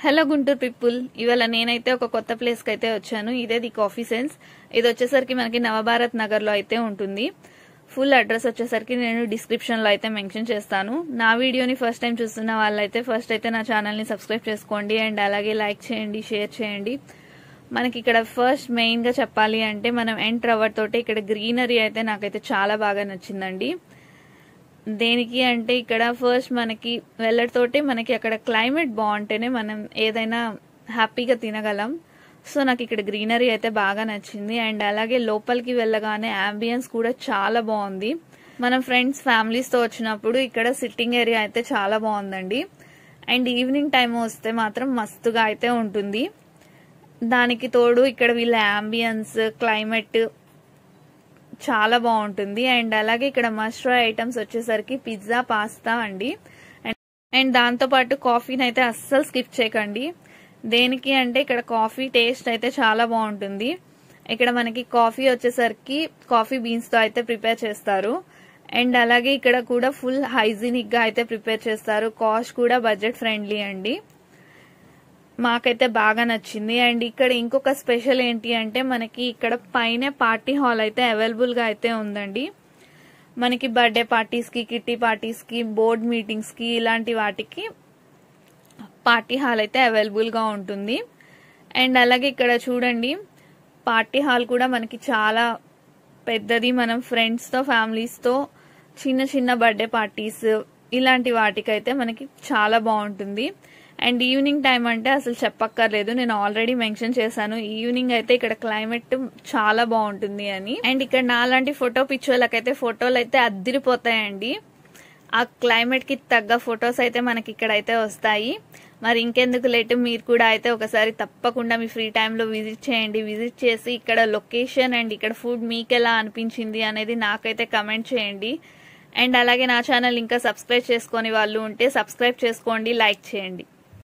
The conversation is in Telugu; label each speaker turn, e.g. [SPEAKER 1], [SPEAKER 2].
[SPEAKER 1] హలో గుంటూరు పీపుల్, ఇవాళ నేనైతే ఒక కొత్త ప్లేస్ కి అయితే వచ్చాను. ఇదే ది కాఫీ సెన్స్. ఇది వచ్చేసరికి మనకి నవభారత్ నగర్ లో అయితే ఉంటుంది. ఫుల్ అడ్రస్ వచ్చేసరికి నేను డిస్క్రిప్షన్ లో అయితే మెన్షన్ చేస్తాను. నా వీడియోని ఫస్ట్ టైం చూస్తున్న వాళ్ళైతే ఫస్ట్ అయితే నా ఛానల్ ని సబ్స్క్రైబ్ చేసుకోండి అండ్ అలాగే లైక్ చేయండి, షేర్ చేయండి. మనకి ఇక్కడ ఫస్ట్ మెయిన్ గా చెప్పాలి అంటే మనం ఎంటర్ అవ్వటోటే ఇక్కడ గ్రీనరీ అయితే నాకైతే చాలా బాగా నచ్చిందండి. దేనికి అంటే ఇక్కడ ఫస్ట్ మనకి వెళ్ళటతోటే మనకి అక్కడ క్లైమేట్ బాగుంటేనే మనం ఏదైనా హ్యాపీగా తినగలం. సో నాకు ఇక్కడ గ్రీనరీ అయితే బాగా నచ్చింది అండ్ అలాగే లోపలికి వెళ్ళగానే అంబియన్స్ కూడా చాలా బాగుంది. మనం ఫ్రెండ్స్ ఫ్యామిలీస్ తో వచ్చినప్పుడు ఇక్కడ సిట్టింగ్ ఏరియా అయితే చాలా బాగుందండి. అండ్ ఈవినింగ్ టైం వస్తే మాత్రం మస్తుగా అయితే ఉంటుంది. దానికి తోడు ఇక్కడ వీళ్ళ అంబియన్స్ క్లైమేట్ చాలా బాగుంటుంది. అండ్ అలాగే ఇక్కడ మస్ట్ ట్రై ఐటమ్స్ వచ్చేసరికి పిజ్జా, పాస్తా అండి. అండ్ దాంతో పాటు కాఫీని అయితే అస్సలు స్కిప్ చేయకండి. దేనికి అంటే ఇక్కడ కాఫీ టేస్ట్ అయితే చాలా బాగుంటుంది. ఇక్కడ మనకి కాఫీ వచ్చేసరికి కాఫీ బీన్స్ తో అయితే ప్రిపేర్ చేస్తారు. అండ్ అలాగే ఇక్కడ కూడా ఫుల్ హైజీనిక్ గా అయితే ప్రిపేర్ చేస్తారు. కాస్ట్ కూడా బడ్జెట్ ఫ్రెండ్లీ అండి. మాకైతే బాగా నచ్చింది. అండ్ ఇక్కడ ఇంకొక స్పెషల్ ఏంటి అంటే మనకి ఇక్కడ పైన పార్టీ హాల్ అయితే అవైలబుల్ గా అయితే ఉందండి. మనకి బర్త్డే పార్టీస్ కి, కిట్టి పార్టీస్ కి, బోర్డ్ మీటింగ్స్ కి ఇలాంటి వాటికి పార్టీ హాల్ అయితే అవైలబుల్ గా ఉంటుంది. అండ్ అలాగే ఇక్కడ చూడండి పార్టీ హాల్ కూడా మనకి చాలా పెద్దది. మనం ఫ్రెండ్స్ తో ఫ్యామిలీస్ తో చిన్న చిన్న బర్త్డే పార్టీస్ ఇలాంటి వాటికైతే మనకి చాలా బాగుంటుంది. అండ్ ఈవినింగ్ టైం అంటే అసలు చెప్పక్కర్లేదు, నేను ఆల్రెడీ మెన్షన్ చేశాను ఈవినింగ్ అయితే ఇక్కడ క్లైమేట్ చాలా బాగుంటుంది అని. అండ్ ఇక్కడ నాలాంటి ఫోటో పిచ్చోళ్ళకైతే ఫోటోలు అయితే అద్దిరిపోతాయండి. ఆ క్లైమేట్ కి తగ్గ ఫొటోస్ అయితే మనకి ఇక్కడ అయితే వస్తాయి. మరి ఇంకెందుకు లేట్, మీరు కూడా అయితే ఒకసారి తప్పకుండా మీ ఫ్రీ టైంలో విజిట్ చేయండి. విజిట్ చేసి ఇక్కడ లొకేషన్ అండ్ ఇక్కడ ఫుడ్ మీకు ఎలా అనిపించింది అనేది నాకైతే కమెంట్ చేయండి. అండ్ అలాగే నా ఛానల్ ఇంకా సబ్స్క్రైబ్ చేసుకొని వాళ్ళు ఉంటే సబ్స్క్రైబ్ చేసుకోండి, లైక్ చేయండి.